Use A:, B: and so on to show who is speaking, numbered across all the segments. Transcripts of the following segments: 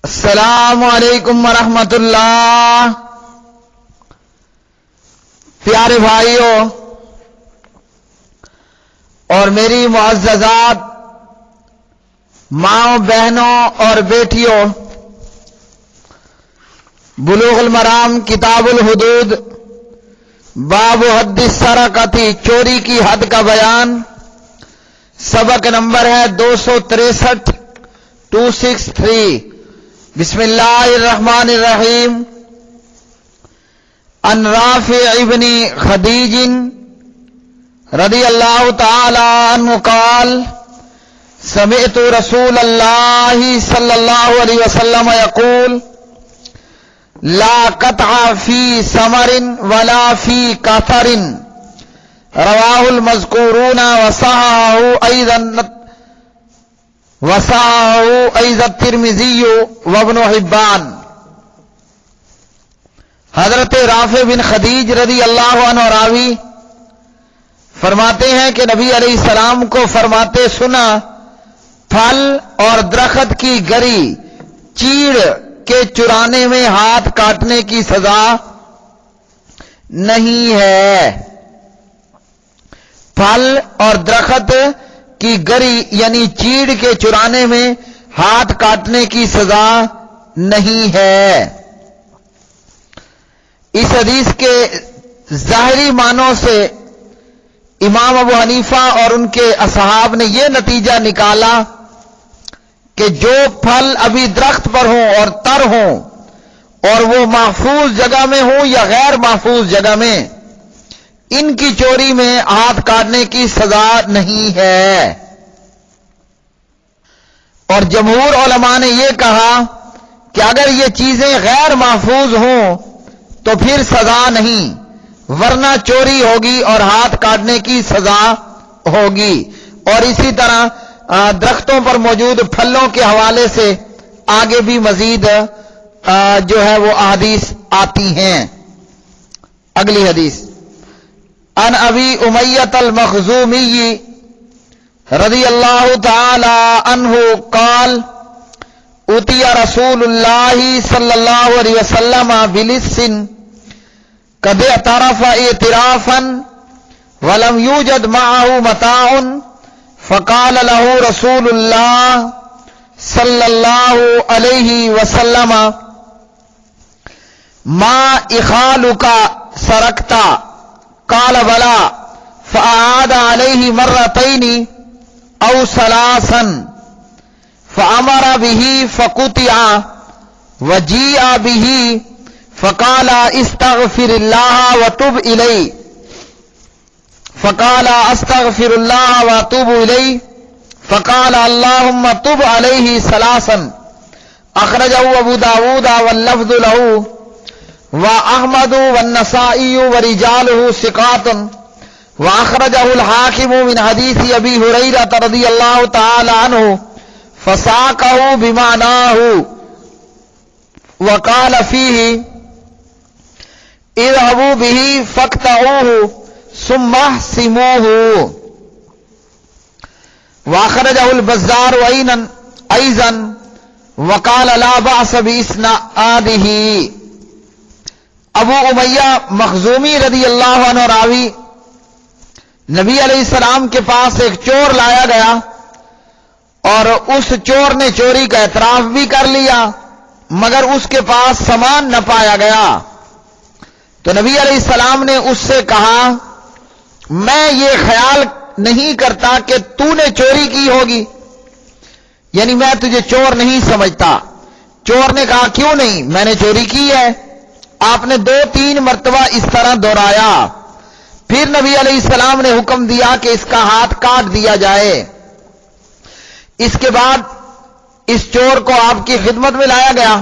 A: السلام علیکم ورحمۃ اللہ۔ پیارے بھائیوں اور میری معززات ماؤں، بہنوں اور بیٹیوں، بلوغ المرام کتاب الحدود باب حد السرقۃ، چوری کی حد کا بیان، سبق نمبر ہے 263 263۔ بسم اللہ الرحمن الرحیم۔ ان رافع ابن خدیج رضی اللہ تعالی عنہ قال سمعت رسول اللہ صلی اللہ علیہ وسلم یقول لا قطع فی ثمر ولا فی قطر، رواہ المذکورون وصححہ ایضا الترمذی وابن حبان۔ حضرت رافع بن خدیج رضی اللہ عنہ راوی فرماتے ہیں کہ نبی علیہ السلام کو فرماتے سنا، پھل اور درخت کی گری چیڑ کے چرانے میں ہاتھ کاٹنے کی سزا نہیں ہے۔ پھل اور درخت کی گری یعنی چیڑ کے چرانے میں ہاتھ کاٹنے کی سزا نہیں ہے۔ اس حدیث کے ظاہری معنوں سے امام ابو حنیفہ اور ان کے اصحاب نے یہ نتیجہ نکالا کہ جو پھل ابھی درخت پر ہوں اور تر ہوں اور وہ محفوظ جگہ میں ہوں یا غیر محفوظ جگہ میں، ان کی چوری میں ہاتھ کاٹنے کی سزا نہیں ہے۔ اور جمہور علماء نے یہ کہا کہ اگر یہ چیزیں غیر محفوظ ہوں تو پھر سزا نہیں، ورنہ چوری ہوگی اور ہاتھ کاٹنے کی سزا ہوگی۔ اور اسی طرح درختوں پر موجود پھلوں کے حوالے سے آگے بھی مزید جو ہے وہ احادیث آتی ہیں۔ اگلی حدیث، ان ابی امیۃ المخزومی رضی اللہ تعالی عنہ قال اتی رسول اللہ صلی اللہ علیہ وسلم بلص قد اعترف اعترافا ولم يوجد معه متاع فقال له رسول اللہ صلی اللہ علیہ وسلم ما اخالک سرقتا قال بلا فأعاد عليه مرتين او ثلاثا فأمر به فقطع وجيء به فقال استغفر الله وتب إليه فقال استغفر الله واتوب إليه فقال اللهم تب عليه ثلاثا، اخرجه ابو داود واللفظ له واحمد والنسائی ورجاله ثقات، واخرجه الحاکم من حدیث ابی ہریرہ رضی اللہ تعالی عنہ فساقه بمعناه وقال فيه اذهبوا به فاقطعوه ثم احسموه، واخرجه البزار ايضا وقال لا بأس باسناده۔ ابو امیہ مخزومی رضی اللہ عنہ راوی، نبی علیہ السلام کے پاس ایک چور لایا گیا اور اس چور نے چوری کا اعتراف بھی کر لیا مگر اس کے پاس سامان نہ پایا گیا۔ تو نبی علیہ السلام نے اس سے کہا میں یہ خیال نہیں کرتا کہ تو نے چوری کی ہوگی، یعنی میں تجھے چور نہیں سمجھتا۔ چور نے کہا کیوں نہیں، میں نے چوری کی ہے۔ آپ نے 2-3 مرتبہ اس طرح دہرایا، پھر نبی علیہ السلام نے حکم دیا کہ اس کا ہاتھ کاٹ دیا جائے۔ اس کے بعد اس چور کو آپ کی خدمت میں لایا گیا۔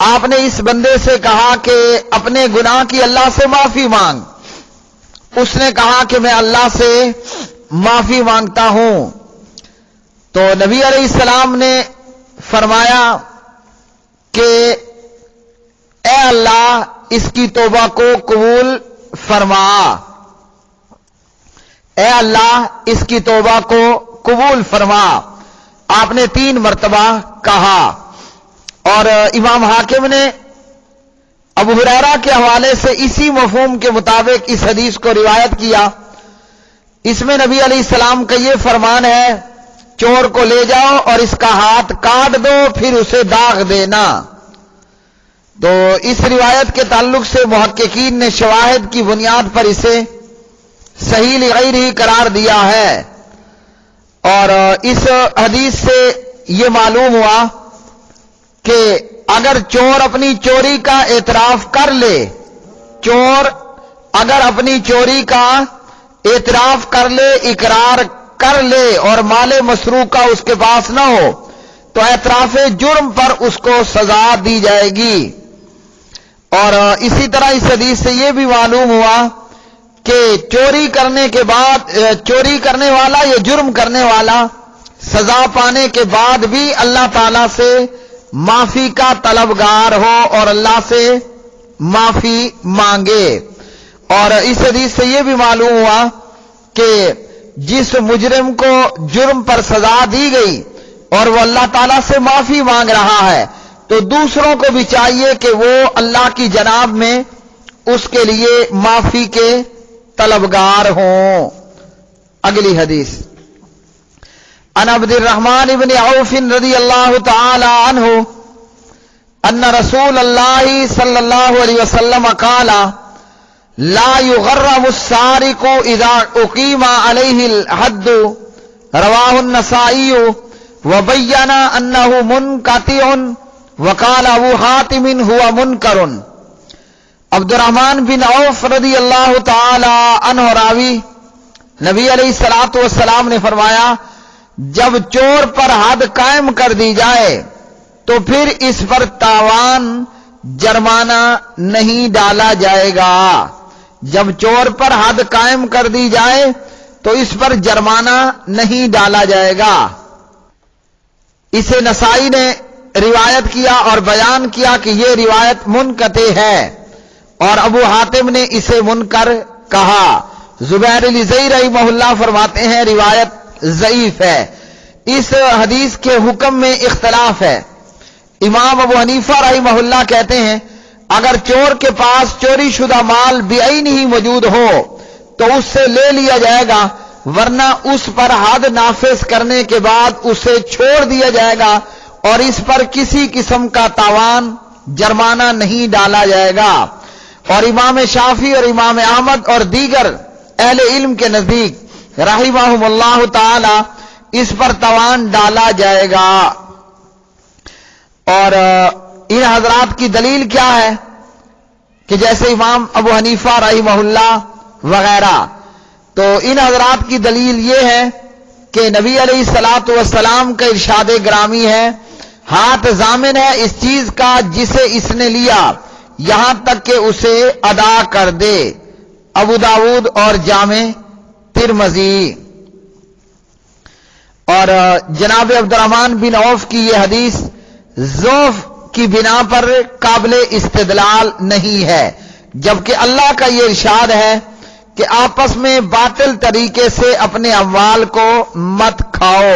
A: آپ نے اس بندے سے کہا کہ اپنے گناہ کی اللہ سے معافی مانگ۔ اس نے کہا کہ میں اللہ سے معافی مانگتا ہوں۔ تو نبی علیہ السلام نے فرمایا کہ اے اللہ اس کی توبہ کو قبول فرما، اے اللہ اس کی توبہ کو قبول فرما۔ آپ نے 3 مرتبہ کہا۔ اور امام حاکم نے ابو ہریرہ کے حوالے سے اسی مفہوم کے مطابق اس حدیث کو روایت کیا. اس میں نبی علیہ السلام کا یہ فرمان ہے، چور کو لے جاؤ اور اس کا ہاتھ کاٹ دو پھر اسے داغ دینا. تو اس روایت کے تعلق سے محققین نے شواہد کی بنیاد پر اسے صحیح لغیر ہی قرار دیا ہے. اور اس حدیث سے یہ معلوم ہوا کہ اگر چور اپنی چوری کا اعتراف کر لے، چور اگر اپنی چوری کا اعتراف کر لے، اقرار کر لے اور مال مسروقہ اس کے پاس نہ ہو تو اعتراف جرم پر اس کو سزا دی جائے گی. اور اسی طرح اس حدیث سے یہ بھی معلوم ہوا کہ چوری کرنے کے بعد چوری کرنے والا یا جرم کرنے والا سزا پانے کے بعد بھی اللہ تعالی سے معافی کا طلبگار ہو اور اللہ سے معافی مانگے. اور اس حدیث سے یہ بھی معلوم ہوا کہ جس مجرم کو جرم پر سزا دی گئی اور وہ اللہ تعالیٰ سے معافی مانگ رہا ہے تو دوسروں کو بھی چاہیے کہ وہ اللہ کی جناب میں اس کے لیے معافی کے طلبگار ہوں. اگلی حدیث عن عبد الرحمن بن عوف رضی اللہ تعالی عنہ ان رسول اللہ صلی اللہ علیہ وسلم قال لا يغرم السارق اذا اقیم علیہ الحد رواہ النسائی وبین انہ منقطع وقال ابو حاتم هو منکر. عبد الرحمن بن عوف رضی اللہ تعالی عنہ راوی، نبی علیہ الصلوۃ والسلام نے فرمایا جب چور پر حد قائم کر دی جائے تو پھر اس پر تاوان جرمانہ نہیں ڈالا جائے گا. جب چور پر حد قائم کر دی جائے تو اس پر جرمانہ نہیں ڈالا جائے گا. اسے نسائی نے روایت کیا اور بیان کیا کہ یہ روایت منقطع ہے اور ابو حاتم نے اسے منکر کہا. زبیر الزئی رحمہ اللہ فرماتے ہیں روایت ضعیف ہے. اس حدیث کے حکم میں اختلاف ہے. امام ابو حنیفہ رحمہ اللہ کہتے ہیں اگر چور کے پاس چوری شدہ مال بعین ہی موجود ہو تو اس سے لے لیا جائے گا، ورنہ اس پر حد نافذ کرنے کے بعد اسے چھوڑ دیا جائے گا اور اس پر کسی قسم کا تاوان جرمانہ نہیں ڈالا جائے گا. اور امام شافعی اور امام احمد اور دیگر اہل علم کے نزدیک رحمہم اللہ تعالی اس پر تاوان ڈالا جائے گا. اور ان حضرات کی دلیل کیا ہے کہ جیسے امام ابو حنیفہ رحمہ اللہ وغیرہ، تو ان حضرات کی دلیل یہ ہے کہ نبی علیہ الصلوۃ والسلام کا ارشاد گرامی ہے ہاتھ ضامن ہے اس چیز کا جسے اس نے لیا یہاں تک کہ اسے ادا کر دے. ابو داود اور جامع ترمذی. اور جناب عبد الرحمن بن عوف کی یہ حدیث ضعف کی بنا پر قابل استدلال نہیں ہے، جبکہ اللہ کا یہ ارشاد ہے کہ آپس میں باطل طریقے سے اپنے اموال کو مت کھاؤ.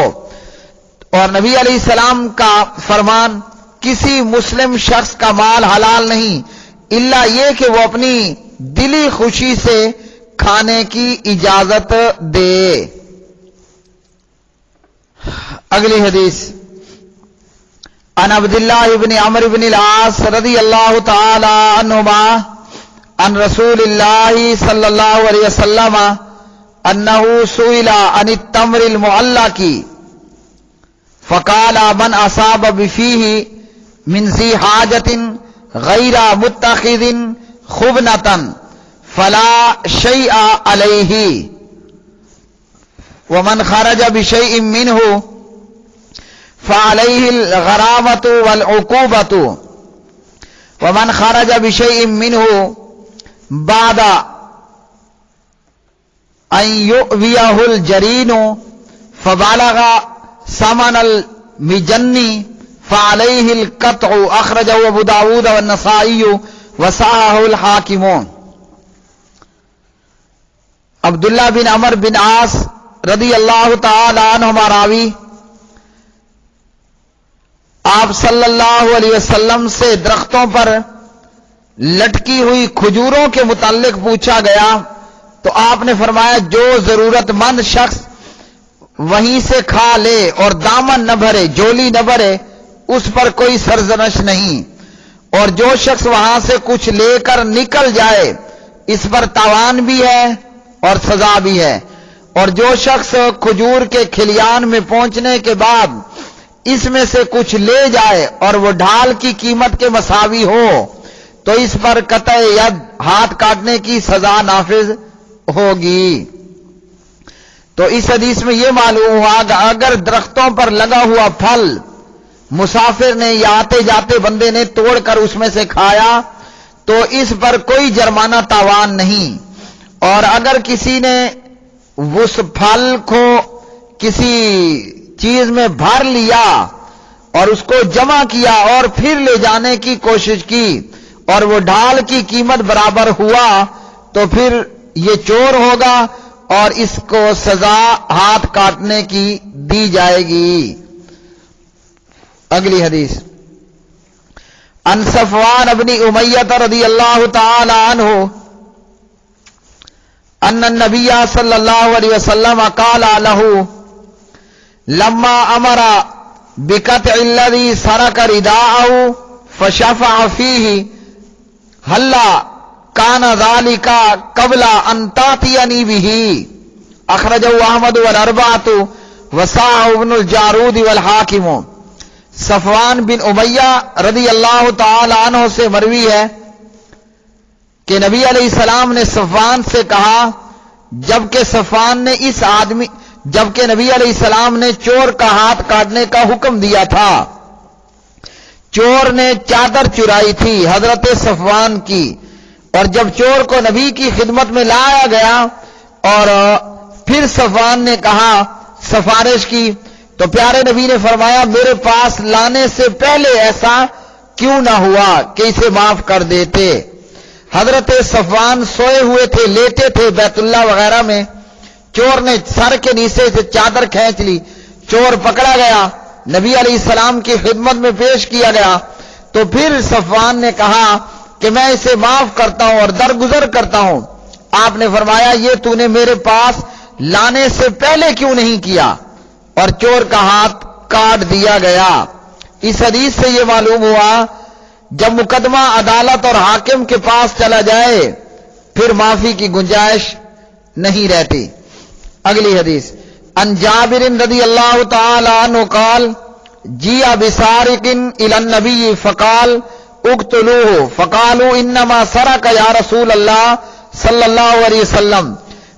A: اور نبی علیہ السلام کا فرمان کسی مسلم شخص کا مال حلال نہیں الا یہ کہ وہ اپنی دلی خوشی سے کھانے کی اجازت دے. اگلی حدیث عن عبداللہ بن عمرو بن العاص رضی اللہ تعالی عنہما عن رسول اللہ صلی اللہ علیہ وسلم انہ سئل عن التمر المعلق فقال من اصاب بفیہ من ذی حاجۃ غیر متخذ خبنۃ فلا شیء علیہ ومن خرج بشیء منہ فعليه الغرامة والعقوبة ومن خرج بشيء منه بعد أن يؤويه الجرين فبلغ ثمن المجن فعليه القطع. أخرجه أبو داود والنسائي وصححه الحاكم. عبداللہ بن عمر بن عاص رضی اللہ تعالی عنہما راوی، آپ صلی اللہ علیہ وسلم سے درختوں پر لٹکی ہوئی کھجوروں کے متعلق پوچھا گیا تو آپ نے فرمایا جو ضرورت مند شخص وہیں سے کھا لے اور دامن نہ بھرے، جولی نہ بھرے، اس پر کوئی سرزنش نہیں، اور جو شخص وہاں سے کچھ لے کر نکل جائے اس پر تاوان بھی ہے اور سزا بھی ہے، اور جو شخص کھجور کے کھلیان میں پہنچنے کے بعد اس میں سے کچھ لے جائے اور وہ ڈھال کی قیمت کے مساوی ہو تو اس پر قطع ید، ہاتھ کاٹنے کی سزا نافذ ہوگی۔ تو اس حدیث میں یہ معلوم ہوا کہ اگر درختوں پر لگا ہوا پھل مسافر نے یا آتے جاتے بندے نے توڑ کر اس میں سے کھایا تو اس پر کوئی جرمانہ تاوان نہیں، اور اگر کسی نے اس پھل کو کسی چیز میں بھر لیا اور اس کو جمع کیا اور پھر لے جانے کی کوشش کی اور وہ ڈھال کی قیمت برابر ہوا تو پھر یہ چور ہوگا اور اس کو سزا ہاتھ کاٹنے کی دی جائے گی۔ اگلی حدیث، ان صفوان بن امیہ رضی اللہ تعالی عنہ ان النبی صلی اللہ علیہ وسلم قال له لما امر بقطع الذي سرق رداءه فشفع فيه هلا كان ذلك قبل ان تاتيني به، اخرجه احمد والاربعة وصححه ابن الجارود والحاکم۔ صفوان بن امیہ رضی اللہ تعالی عنہ سے مروی ہے کہ نبی علیہ السلام نے صفوان سے کہا، جبکہ نبی علیہ السلام نے چور کا ہاتھ کاٹنے کا حکم دیا تھا، چور نے چادر چرائی تھی حضرت صفوان کی، اور جب چور کو نبی کی خدمت میں لایا گیا اور پھر صفوان نے کہا، سفارش کی، تو پیارے نبی نے فرمایا میرے پاس لانے سے پہلے ایسا کیوں نہ ہوا کہ اسے معاف کر دیتے۔ حضرت صفوان سوئے ہوئے تھے، لیٹے تھے بیت اللہ وغیرہ میں، چور نے سر کے نیچے سے چادر کھینچ لی، چور پکڑا گیا، نبی علیہ السلام کی خدمت میں پیش کیا گیا، تو پھر صفوان نے کہا کہ میں اسے معاف کرتا ہوں اور درگزر کرتا ہوں۔ آپ نے فرمایا یہ تو نے میرے پاس لانے سے پہلے کیوں نہیں کیا، اور چور کا ہاتھ کاٹ دیا گیا۔ اس حدیث سے یہ معلوم ہوا جب مقدمہ عدالت اور حاکم کے پاس چلا جائے پھر معافی کی گنجائش نہیں رہتی۔ اگلی حدیث، ان جابر رضی اللہ تعالی عنہ قال جیء بسارق الى النبی فقال اقتلوه فقالوا انما سرق یا رسول اللہ صلی اللہ علیہ وسلم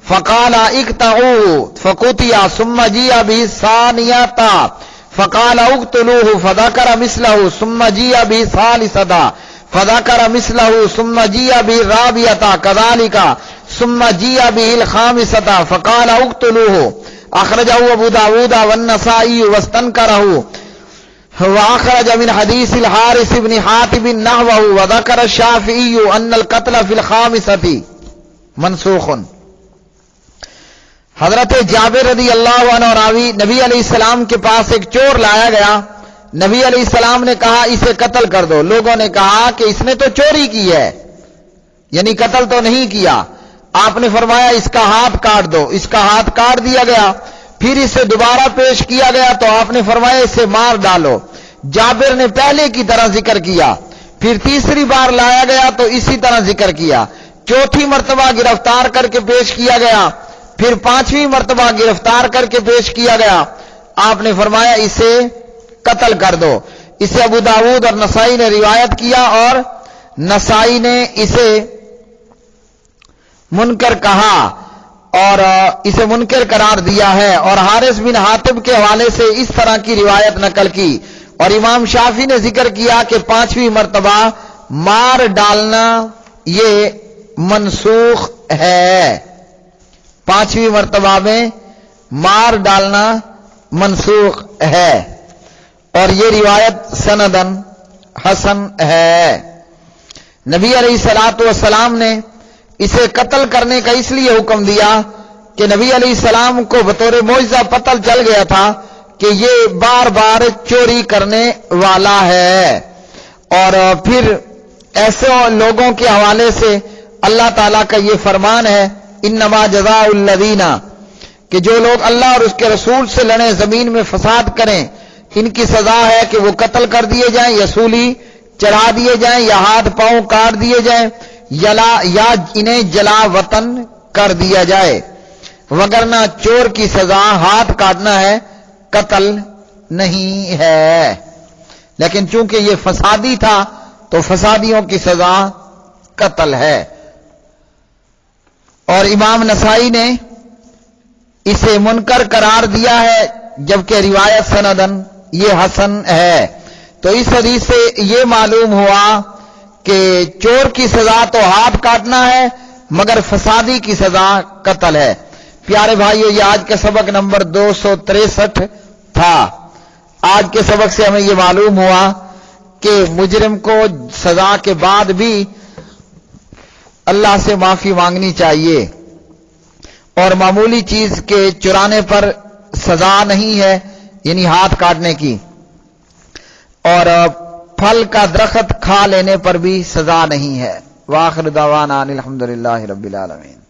A: فقال اقطعوه فقطع ثم جيء به الثانية فقال اقتلوه فذكر مثله ثم جيء به الثالثة فذكر مثله ثم جيء به الرابعة كذلك ثم جيء به الخامسة فقال اقتلوه، اخرجه ابو داود والنسائی واستنكره، واخرج من حديث الحارث بن حاتم نحوه، وذكر الشافعي ان القتل في الخامسة منسوخ۔ حضرت جابر رضی اللہ عنہ راوی، نبی علیہ السلام کے پاس ایک چور لایا گیا، نبی علیہ السلام نے کہا اسے قتل کر دو، لوگوں نے کہا کہ اس نے تو چوری کی ہے، یعنی قتل تو نہیں کیا۔ آپ نے فرمایا اس کا ہاتھ کاٹ دو، اس کا ہاتھ کاٹ دیا گیا، پھر اسے دوبارہ پیش کیا گیا تو آپ نے فرمایا اسے مار ڈالو۔ جابر نے پہلے کی طرح ذکر کیا، پھر تیسری بار لایا گیا تو اسی طرح ذکر کیا، چوتھی مرتبہ گرفتار کر کے پیش کیا گیا، پھر پانچویں مرتبہ گرفتار کر کے پیش کیا گیا، آپ نے فرمایا اسے قتل کر دو۔ اسے ابو داود اور نسائی نے روایت کیا اور نسائی نے اسے منکر کہا اور اسے منکر قرار دیا ہے، اور حارث بن حاتم کے حوالے سے اس طرح کی روایت نقل کی، اور امام شافعی نے ذکر کیا کہ پانچویں مرتبہ مار ڈالنا یہ منسوخ ہے، پانچویں مرتبہ میں مار ڈالنا منسوخ ہے، اور یہ روایت سندن حسن ہے۔ نبی علیہ الصلوۃ والسلام نے اسے قتل کرنے کا اس لیے حکم دیا کہ نبی علیہ السلام کو بطور معجزہ پتہ چل گیا تھا کہ یہ بار بار چوری کرنے والا ہے۔ اور پھر ایسے لوگوں کے حوالے سے اللہ تعالیٰ کا یہ فرمان ہے، انما جزاء الذین، کہ جو لوگ اللہ اور اس کے رسول سے لڑیں، زمین میں فساد کریں، ان کی سزا ہے کہ وہ قتل کر دیے جائیں یا سولی چڑھا دیے جائیں یا ہاتھ پاؤں کاٹ دیے جائیں یا انہیں جلا وطن کر دیا جائے، وگرنہ چور کی سزا ہاتھ کاٹنا ہے، قتل نہیں ہے۔ لیکن چونکہ یہ فسادی تھا تو فسادیوں کی سزا قتل ہے۔ اور امام نسائی نے اسے منکر قرار دیا ہے، جبکہ روایت سندن یہ حسن ہے۔ تو اس حدیث سے یہ معلوم ہوا کہ چور کی سزا تو ہاتھ کاٹنا ہے، مگر فسادی کی سزا قتل ہے۔ پیارے بھائیو، یہ آج کا سبق نمبر 263 تھا۔ آج کے سبق سے ہمیں یہ معلوم ہوا کہ مجرم کو سزا کے بعد بھی اللہ سے معافی مانگنی چاہیے، اور معمولی چیز کے چرانے پر سزا نہیں ہے، یعنی ہاتھ کاٹنے کی، اور پھل کا درخت کھا لینے پر بھی سزا نہیں ہے۔ وآخر دعوانا الحمدللہ رب العالمین۔